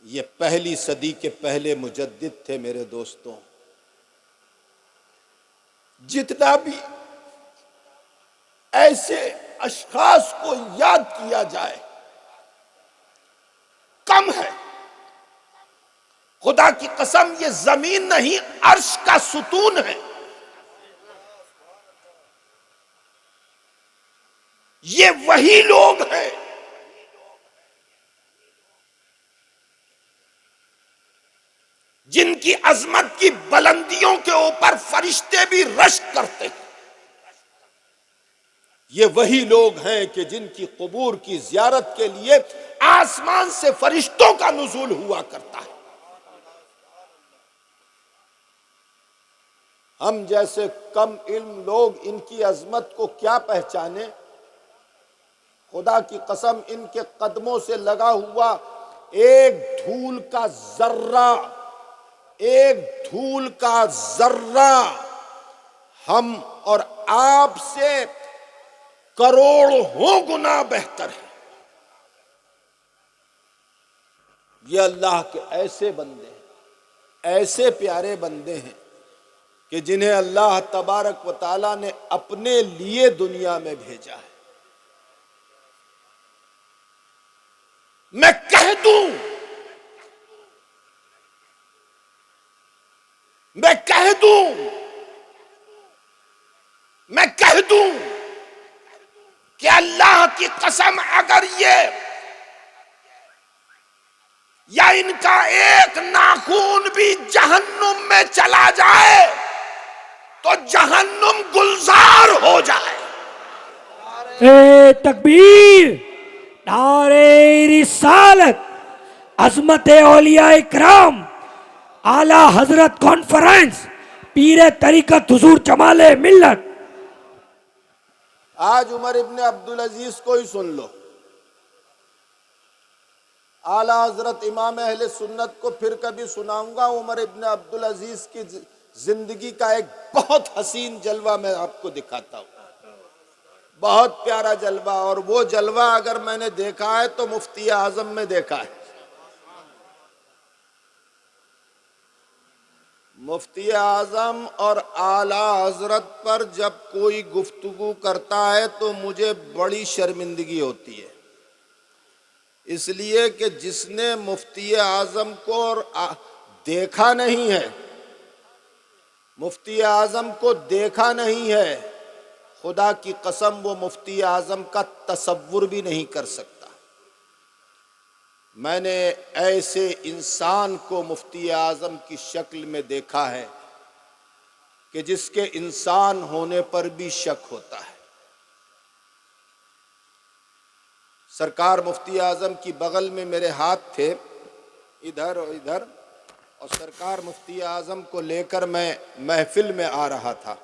Speaker 2: یہ پہلی صدی کے پہلے مجدد تھے میرے دوستوں۔ جتنا بھی ایسے اشخاص کو یاد کیا جائے کم ہے۔ خدا کی قسم یہ زمین نہیں عرش کا ستون ہے۔ یہ وہی لوگ ہیں جن کی عظمت کی بلندیوں کے اوپر فرشتے بھی رشک کرتے ہیں۔ یہ وہی لوگ ہیں کہ جن کی قبور کی زیارت کے لیے آسمان سے فرشتوں کا نزول ہوا کرتا ہے۔ ہم جیسے کم علم لوگ ان کی عظمت کو کیا پہچانے؟ خدا کی قسم ان کے قدموں سے لگا ہوا ایک دھول کا ذرہ، ایک دھول کا ذرہ ہم اور آپ سے کروڑوں گنا بہتر ہے۔ یہ اللہ کے ایسے بندے ہیں، ایسے پیارے بندے ہیں کہ جنہیں اللہ تبارک و تعالیٰ نے اپنے لیے دنیا میں بھیجا ہے۔ میں کہہ دوں، میں کہہ دوں کہ اللہ کی قسم اگر یہ یا ان کا ایک ناخون بھی جہنم میں چلا جائے تو جہنم گلزار ہو جائے۔
Speaker 3: اے تکبیر، نعرہ رسالت، عظمت اولیاء اکرام، اعلی حضرت کانفرنس، پیر طریقت حضور جمال ملت۔
Speaker 2: آج عمر ابن عبدالعزیز کو ہی سن لو، اعلی حضرت امام اہل سنت کو پھر کبھی سناؤں گا۔ عمر ابن عبدالعزیز کی زندگی کا ایک بہت حسین جلوہ میں آپ کو دکھاتا ہوں، بہت پیارا جلوہ، اور وہ جلوہ اگر میں نے دیکھا ہے تو مفتی اعظم میں دیکھا ہے۔ مفتی اعظم اور اعلی حضرت پر جب کوئی گفتگو کرتا ہے تو مجھے بڑی شرمندگی ہوتی ہے، اس لیے کہ جس نے مفتی اعظم کو دیکھا نہیں ہے، مفتی اعظم کو دیکھا نہیں ہے، خدا کی قسم وہ مفتی اعظم کا تصور بھی نہیں کر سکتا۔ میں نے ایسے انسان کو مفتی اعظم کی شکل میں دیکھا ہے کہ جس کے انسان ہونے پر بھی شک ہوتا ہے۔ سرکار مفتی اعظم کی بغل میں میرے ہاتھ تھے، ادھر اور ادھر، اور سرکار مفتی اعظم کو لے کر میں محفل میں آ رہا تھا۔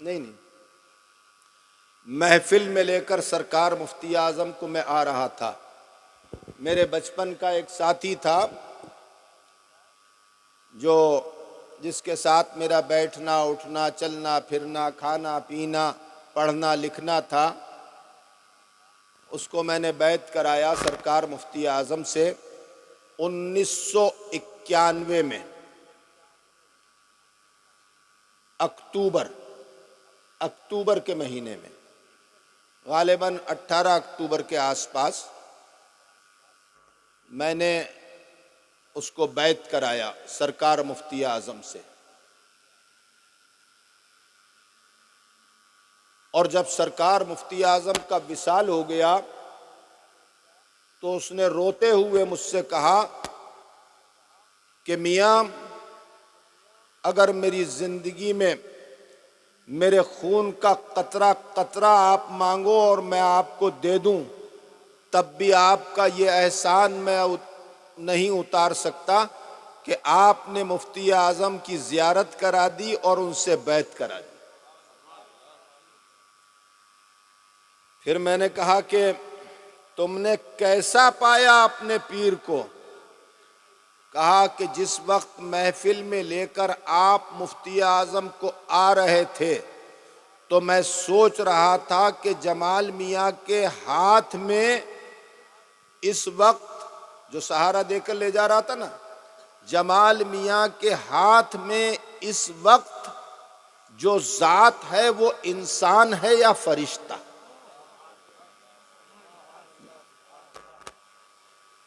Speaker 2: نہیں محفل میں لے کر سرکار مفتی اعظم کو میں آ رہا تھا۔ میرے بچپن کا ایک ساتھی تھا جس کے ساتھ میرا بیٹھنا اٹھنا چلنا پھرنا کھانا پینا پڑھنا لکھنا تھا، اس کو میں نے بیعت کرایا سرکار مفتی اعظم سے 1991 میں اکتوبر کے مہینے میں، غالباً 18 اکتوبر کے آس پاس میں نے اس کو بیعت کرایا سرکار مفتی اعظم سے۔ اور جب سرکار مفتی اعظم کا وصال ہو گیا تو اس نے روتے ہوئے مجھ سے کہا کہ میاں اگر میری زندگی میں میرے خون کا قطرہ قطرہ آپ مانگو اور میں آپ کو دے دوں تب بھی آپ کا یہ احسان میں نہیں اتار سکتا کہ آپ نے مفتی اعظم کی زیارت کرا دی اور ان سے بیعت کرا دی۔ پھر میں نے کہا کہ تم نے کیسا پایا اپنے پیر کو؟ کہا کہ جس وقت محفل میں لے کر آپ مفتی اعظم کو آ رہے تھے تو میں سوچ رہا تھا کہ جمال میاں کے ہاتھ میں اس وقت جو سہارا دے کر لے جا رہا تھا نا، جمال میاں کے ہاتھ میں اس وقت جو ذات ہے وہ انسان ہے یا فرشتہ؟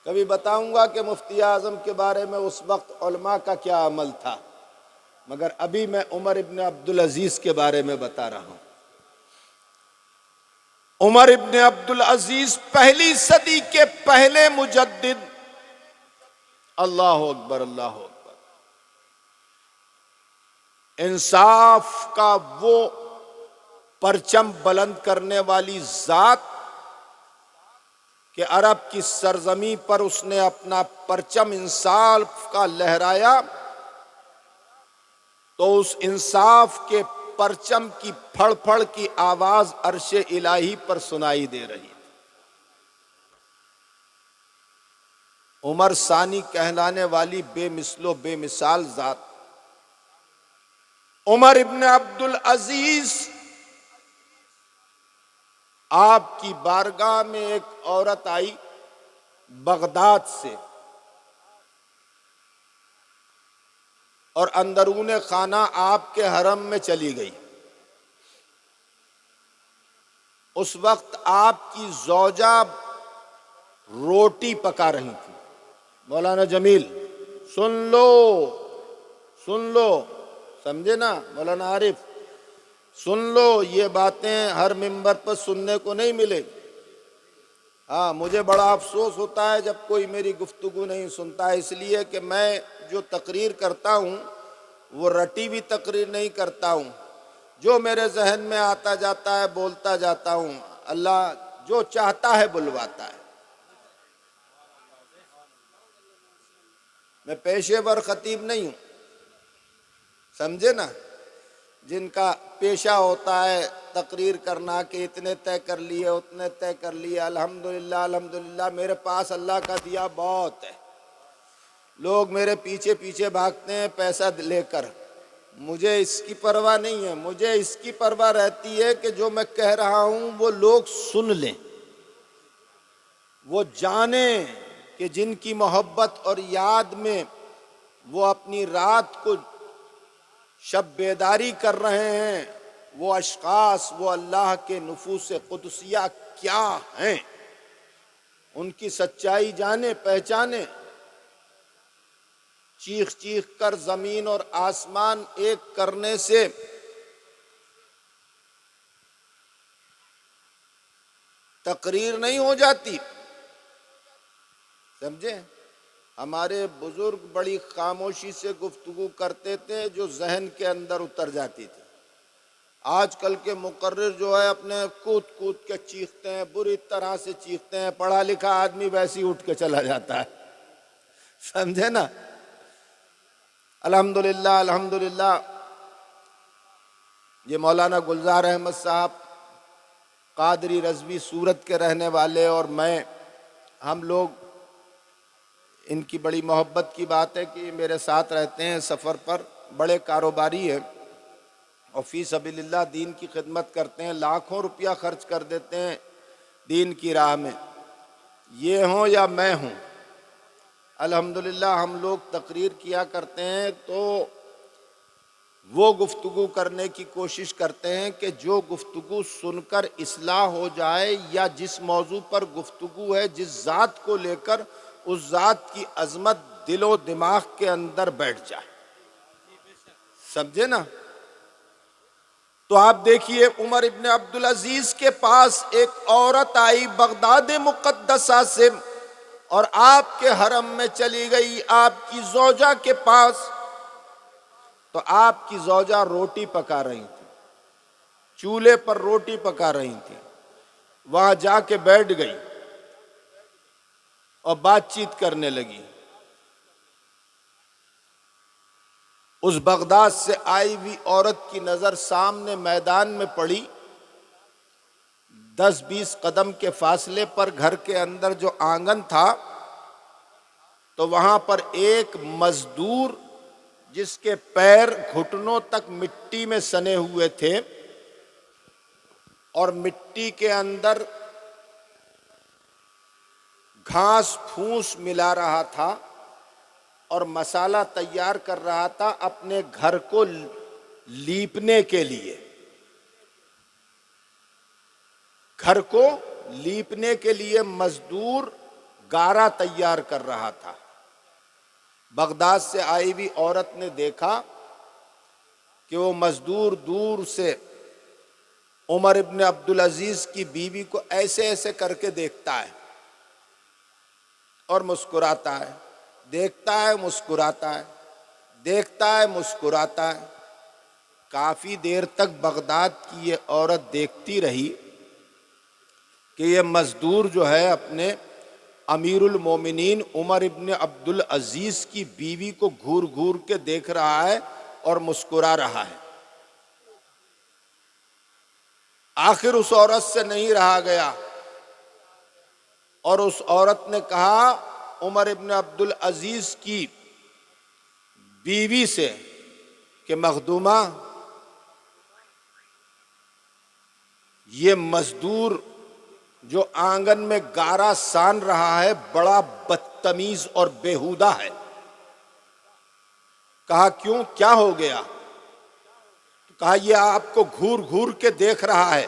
Speaker 2: کبھی بتاؤں گا کہ مفتی اعظم کے بارے میں اس وقت علماء کا کیا عمل تھا، مگر ابھی میں عمر ابن عبدالعزیز کے بارے میں بتا رہا ہوں۔ عمر ابن عبدالعزیز پہلی صدی کے پہلے مجدد، اللہ اکبر اللہ اکبر، انصاف کا وہ پرچم بلند کرنے والی ذات کہ عرب کی سرزمین پر اس نے اپنا پرچم انصاف کا لہرایا تو اس انصاف کے پرچم کی پھڑ پھڑ کی آواز عرش الہی پر سنائی دے رہی ہے۔ عمر ثانی کہلانے والی بے مثل و بے مثال ذات عمر ابن عبدالعزیز، آپ کی بارگاہ میں ایک عورت آئی بغداد سے اور اندرون خانہ آپ کے حرم میں چلی گئی۔ اس وقت آپ کی زوجہ روٹی پکا رہی تھی۔ مولانا جمیل سن لو، سمجھے نا مولانا عارف، سن لو، یہ باتیں ہر منبر پر سننے کو نہیں ملے۔ ہاں، مجھے بڑا افسوس ہوتا ہے جب کوئی میری گفتگو نہیں سنتا ہے، اس لیے کہ میں جو تقریر کرتا ہوں وہ رٹی ہوئی تقریر نہیں کرتا ہوں، جو میرے ذہن میں آتا جاتا ہے بولتا جاتا ہوں، اللہ جو چاہتا ہے بلواتا ہے۔ میں پیشے ور خطیب نہیں ہوں، سمجھے نا، جن کا پیشہ ہوتا ہے تقریر کرنا کہ اتنے طے کر لیے اتنے طے کر لیے۔ الحمدللہ الحمدللہ، میرے پاس اللہ کا دیا بہت ہے، لوگ میرے پیچھے پیچھے بھاگتے ہیں پیسہ لے کر، مجھے اس کی پرواہ نہیں ہے، مجھے اس کی پرواہ رہتی ہے کہ جو میں کہہ رہا ہوں وہ لوگ سن لیں، وہ جانیں کہ جن کی محبت اور یاد میں وہ اپنی رات کو شب بیداری کر رہے ہیں، وہ اشخاص، وہ اللہ کے نفوس قدسیہ کیا ہیں، ان کی سچائی جانیں، پہچانیں۔ چیخ چیخ کر زمین اور آسمان ایک کرنے سے تقریر نہیں ہو جاتی، سمجھے؟ ہمارے بزرگ بڑی خاموشی سے گفتگو کرتے تھے جو ذہن کے اندر اتر جاتی تھی۔ آج کل کے مقرر جو ہے اپنے کود کود کے چیختے ہیں، بری طرح سے چیختے ہیں، پڑھا لکھا آدمی ویسے ہی اٹھ کے چلا جاتا ہے، سمجھے نا۔ الحمدللہ الحمدللہ، یہ مولانا گلزار احمد صاحب قادری رضوی سورت کے رہنے والے اور میں، ہم لوگ، ان کی بڑی محبت کی بات ہے کہ یہ میرے ساتھ رہتے ہیں سفر پر، بڑے کاروباری ہیں اور فی سبیل اللہ دین کی خدمت کرتے ہیں، لاکھوں روپیہ خرچ کر دیتے ہیں دین کی راہ میں، یہ ہوں یا میں ہوں۔ الحمدللہ ہم لوگ تقریر کیا کرتے ہیں تو وہ گفتگو کرنے کی کوشش کرتے ہیں کہ جو گفتگو سن کر اصلاح ہو جائے، یا جس موضوع پر گفتگو ہے، جس ذات کو لے کر، اس ذات کی عظمت دل و دماغ کے اندر بیٹھ جائے، سمجھے نا۔ تو آپ دیکھیے عمر ابن عبدالعزیز کے پاس ایک عورت آئی بغداد مقدسہ سے اور آپ کے حرم میں چلی گئی، آپ کی زوجہ کے پاس، تو آپ کی زوجہ روٹی پکا رہی تھی، چولہے پر روٹی پکا رہی تھی، وہاں جا کے بیٹھ گئی اور بات چیت کرنے لگی۔ اس بغداد سے آئی ہوئی عورت کی نظر سامنے میدان میں پڑی، 10-20 قدم کے فاصلے پر گھر کے اندر جو آنگن تھا تو وہاں پر ایک مزدور جس کے پیر گھٹنوں تک مٹی میں سنے ہوئے تھے اور مٹی کے اندر گھاس پھوس ملا رہا تھا اور مسالہ تیار کر رہا تھا اپنے گھر کو لیپنے کے لیے. گھر کو لیپنے کے لیے مزدور گارا تیار کر رہا تھا. بغداد سے آئی ہوئی عورت نے دیکھا کہ وہ مزدور دور سے عمر ابن عبدالعزیز کی بیوی کو ایسے ایسے کر کے دیکھتا ہے اور مسکراتا ہے، دیکھتا ہے مسکراتا ہے، دیکھتا ہے مسکراتا ہے. کافی دیر تک بغداد کی یہ عورت دیکھتی رہی کہ یہ مزدور جو ہے اپنے امیر المومنین عمر ابن عبدالعزیز کی بیوی کو گھور گھور کے دیکھ رہا ہے اور مسکرا رہا ہے. آخر اس عورت سے نہیں رہا گیا اور اس عورت نے کہا عمر ابن عبدالعزیز کی بیوی سے کہ مخدومہ، یہ مزدور جو آنگن میں گارا سان رہا ہے بڑا بدتمیز اور بیہودہ ہے. کہا کیوں، کیا ہو گیا؟ کہا یہ آپ کو گھور گھور کے دیکھ رہا ہے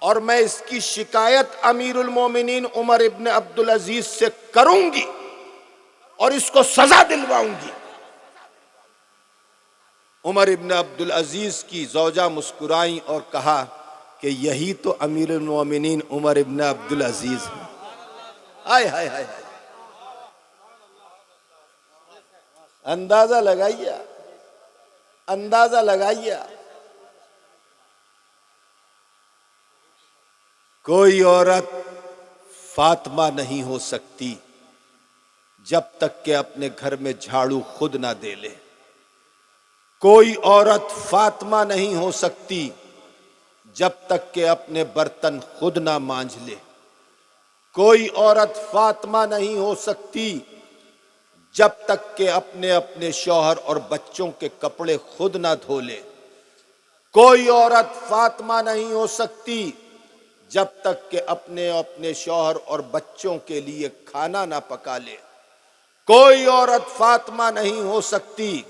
Speaker 2: اور میں اس کی شکایت امیر المومنین عمر ابن عبدالعزیز سے کروں گی اور اس کو سزا دلواؤں گی. عمر ابن عبدالعزیز کی زوجہ مسکرائیں اور کہا کہ یہی تو امیر المومنین عمر ابن عبدالعزیز ہے. ہائے ہائے ہائے، اندازہ لگائیے، اندازہ لگائیے. کوئی عورت فاطمہ نہیں ہو سکتی جب تک کہ اپنے گھر میں جھاڑو خود نہ دے لے. کوئی عورت فاطمہ نہیں ہو سکتی جب تک کہ اپنے برتن خود نہ مانجھ لے. کوئی عورت فاطمہ نہیں ہو سکتی جب تک کہ اپنے شوہر اور بچوں کے کپڑے خود نہ دھو لے. کوئی عورت فاطمہ نہیں ہو سکتی جب تک کہ اپنے شوہر اور بچوں کے لیے کھانا نہ پکا لے. کوئی عورت فاطمہ نہیں ہو سکتی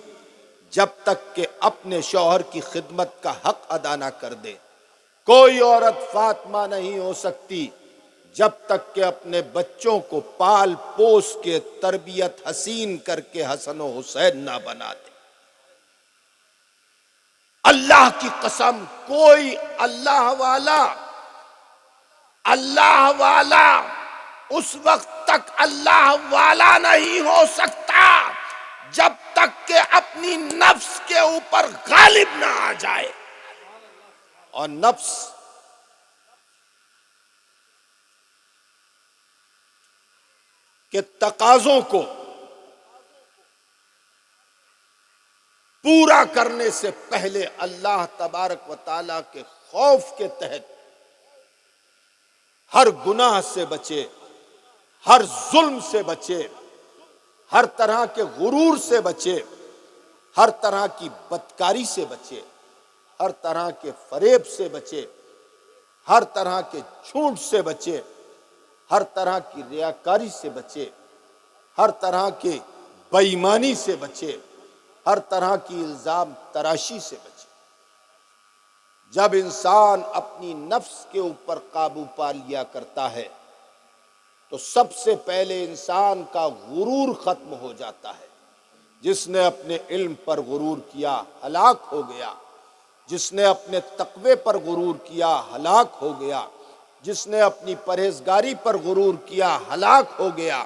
Speaker 2: جب تک کہ اپنے شوہر کی خدمت کا حق ادا نہ کر دے. کوئی عورت فاطمہ نہیں ہو سکتی جب تک کہ اپنے بچوں کو پال پوس کے تربیت حسین کر کے حسن و حسین نہ بنا دے. اللہ کی قسم، کوئی اللہ والا اس وقت تک اللہ والا نہیں ہو سکتا جب تک کہ اپنی نفس کے اوپر غالب نہ آ جائے. اور نفس کے تقاضوں کو پورا کرنے سے پہلے اللہ تبارک و تعالیٰ کے خوف کے تحت ہر گناہ سے بچے، ہر ظلم سے بچے، ہر طرح کے غرور سے بچے، ہر طرح کی بدکاری سے بچے، ہر طرح کے فریب سے بچے، ہر طرح کے جھوٹ سے بچے، ہر طرح کی ریاکاری سے بچے، ہر طرح کے بے ایمانی سے بچے، ہر طرح کی الزام تراشی سے بچے. جب انسان اپنی نفس کے اوپر قابو پا لیا کرتا ہے تو سب سے پہلے انسان کا غرور ختم ہو جاتا ہے. جس نے اپنے علم پر غرور کیا ہلاک ہو گیا، جس نے اپنے تقوی پر غرور کیا ہلاک ہو گیا، جس نے اپنی پرہیزگاری پر غرور کیا ہلاک ہو گیا،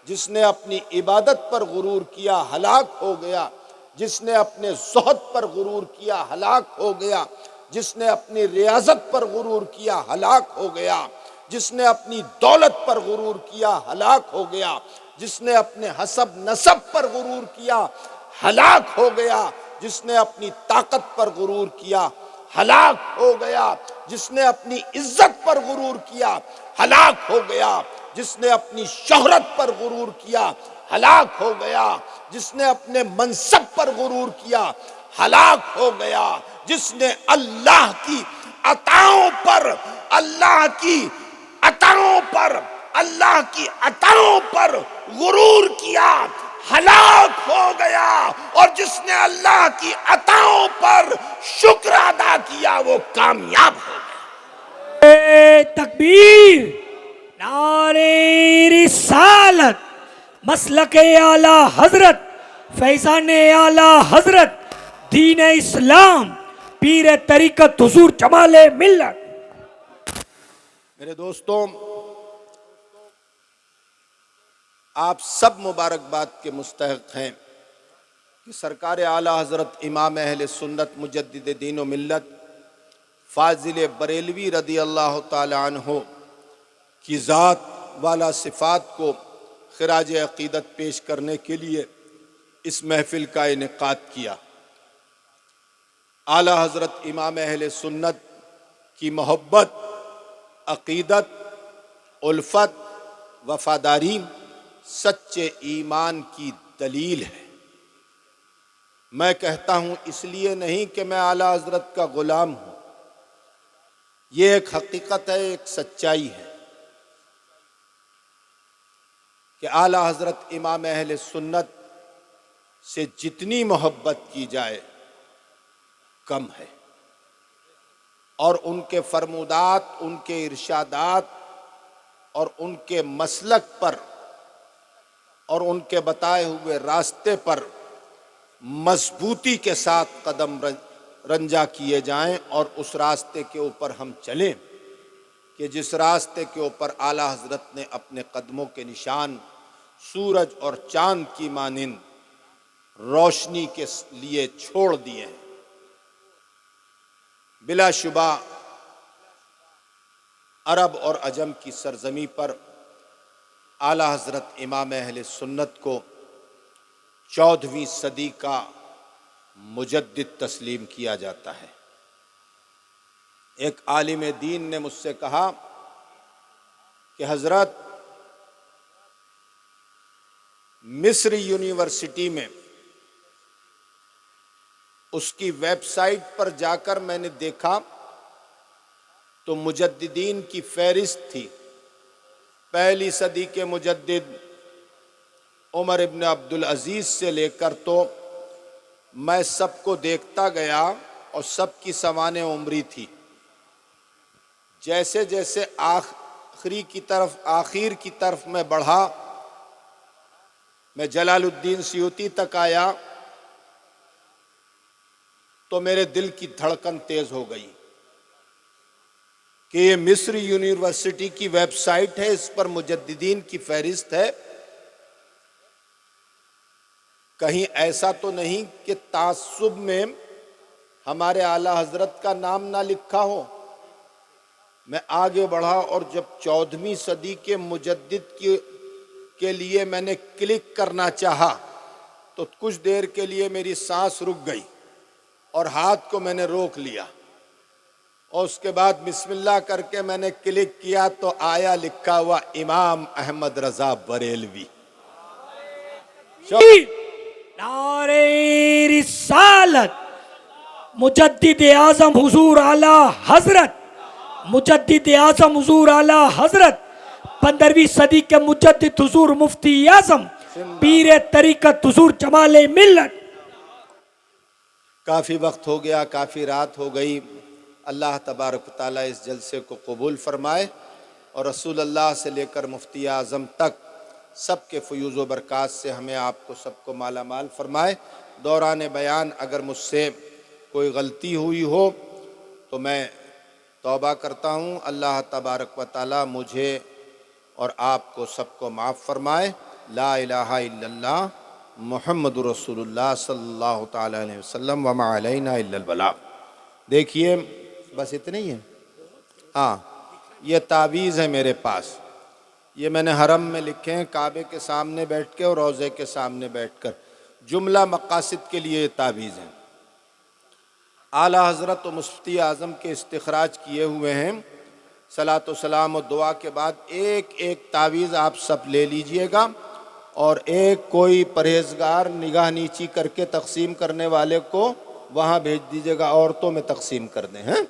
Speaker 2: جس نے اپنی عبادت پر غرور کیا ہلاک ہو گیا، جس نے اپنے زہد پر غرور کیا ہلاک ہو گیا، جس نے اپنی ریاضت پر غرور کیا ہلاک ہو گیا، جس نے اپنی دولت پر غرور کیا ہلاک ہو گیا، جس نے اپنے حسب نسب پر غرور کیا ہلاک ہو گیا، جس نے اپنی طاقت پر غرور کیا ہلاک ہو گیا. جس نے اپنی عزت پر غرور کیا ہلاک ہو گیا، جس نے اپنی شہرت پر غرور کیا ہلاک ہو گیا، جس نے اپنے منصب پر غرور کیا ہلاک ہو گیا، جس نے اللہ کی عطاؤں پر اللہ کی عطاؤں پر غرور کیا ہلاک ہو گیا، اور جس نے اللہ کی عطاؤں پر شکر ادا کیا وہ کامیاب ہو گیا۔
Speaker 3: اے تکبیر، نعرہ رسالت، مسلک اعلی حضرت، فیضان اعلی حضرت، دین اسلام، پیر طریقت حضور جمال ملت۔
Speaker 2: میرے دوستوں، آپ سب مبارکباد کے مستحق ہیں کہ سرکار اعلی حضرت امام اہل سنت مجدد دین و ملت فاضل بریلوی رضی اللہ تعالی عنہ کی ذات والا صفات کو خراج عقیدت پیش کرنے کے لیے اس محفل کا انعقاد کیا۔ اعلی حضرت امام اہل سنت کی محبت، عقیدت، الفت، وفاداری سچے ایمان کی دلیل ہے۔ میں کہتا ہوں اس لیے نہیں کہ میں اعلی حضرت کا غلام ہوں، یہ ایک حقیقت ہے، ایک سچائی ہے کہ اعلی حضرت امام اہل سنت سے جتنی محبت کی جائے کم ہے، اور ان کے فرمودات، ان کے ارشادات اور ان کے مسلک پر اور ان کے بتائے ہوئے راستے پر مضبوطی کے ساتھ قدم رنجا کیے جائیں اور اس راستے کے اوپر ہم چلیں کہ جس راستے کے اوپر اعلی حضرت نے اپنے قدموں کے نشان سورج اور چاند کی مانند روشنی کے لیے چھوڑ دیے ہیں۔ بلا شبہ عرب اور عجم کی سرزمین پر اعلی حضرت امام اہل سنت کو 14ویں صدی کا مجدد تسلیم کیا جاتا ہے۔ ایک عالم دین نے مجھ سے کہا کہ حضرت، مصر یونیورسٹی میں اس کی ویب سائٹ پر جا کر میں نے دیکھا تو مجددین کی فہرست تھی۔ پہلی صدی کے مجدد عمر ابن عبدالعزیز سے لے کر تو میں سب کو دیکھتا گیا اور سب کی سوانح عمری تھی۔ جیسے جیسے آخر کی طرف میں بڑھا، میں جلال الدین سیوطی تک آیا تو میرے دل کی دھڑکن تیز ہو گئی کہ یہ مصر یونیورسٹی کی ویب سائٹ ہے، اس پر مجددین کی فہرست ہے، کہیں ایسا تو نہیں کہ تعصب میں ہمارے اعلی حضرت کا نام نہ لکھا ہو۔ میں آگے بڑھا اور جب 14ویں صدی کے مجدد کے لیے میں نے کلک کرنا چاہا تو کچھ دیر کے لیے میری سانس رک گئی اور ہاتھ کو میں نے روک لیا، اور اس کے بعد بسم اللہ کر کے میں نے کلک کیا تو آیا لکھا ہوا امام احمد رضا بریلوی۔
Speaker 3: نعرہ رسالت، مجدد اعظم حضور اعلی حضرت، مجدد اعظم حضور اعلی حضرت، 15ویں صدی کے مجدد حضور مفتی اعظم پیر طریقت حضور جمال ملت۔
Speaker 2: کافی وقت ہو گیا، کافی رات ہو گئی، اللہ تبارک و تعالیٰ اس جلسے کو قبول فرمائے اور رسول اللہ سے لے کر مفتی اعظم تک سب کے فیوز و برکات سے ہمیں آپ کو سب کو مالا مال فرمائے۔ دوران بیان اگر مجھ سے کوئی غلطی ہوئی ہو تو میں توبہ کرتا ہوں، اللہ تبارک و تعالیٰ مجھے اور آپ کو سب کو معاف فرمائے۔ لا الہ الا اللہ محمد رسول اللہ صلی اللہ تعالیٰ علیہ وسلم وما علینا الا البلاغ۔ دیکھیے بس اتنے ہی ہے۔ ہاں، یہ تعویذ ہے میرے پاس، یہ میں نے حرم میں لکھے ہیں، کعبے کے سامنے بیٹھ کے اور روضے کے سامنے بیٹھ کر، جملہ مقاصد کے لیے یہ تعویذ ہے۔ اعلیٰ حضرت و مفتی اعظم کے استخراج کیے ہوئے ہیں. صلاۃ و سلام و دعا کے بعد ایک ایک تعویذ آپ سب لے لیجئے گا اور ایک کوئی پرہیزگار نگاہ نیچی کر کے تقسیم کرنے والے کو وہاں بھیج دیجئے گا، عورتوں میں تقسیم کر دیں. ہیں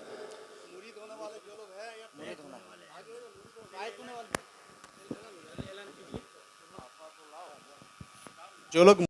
Speaker 4: جو لوگ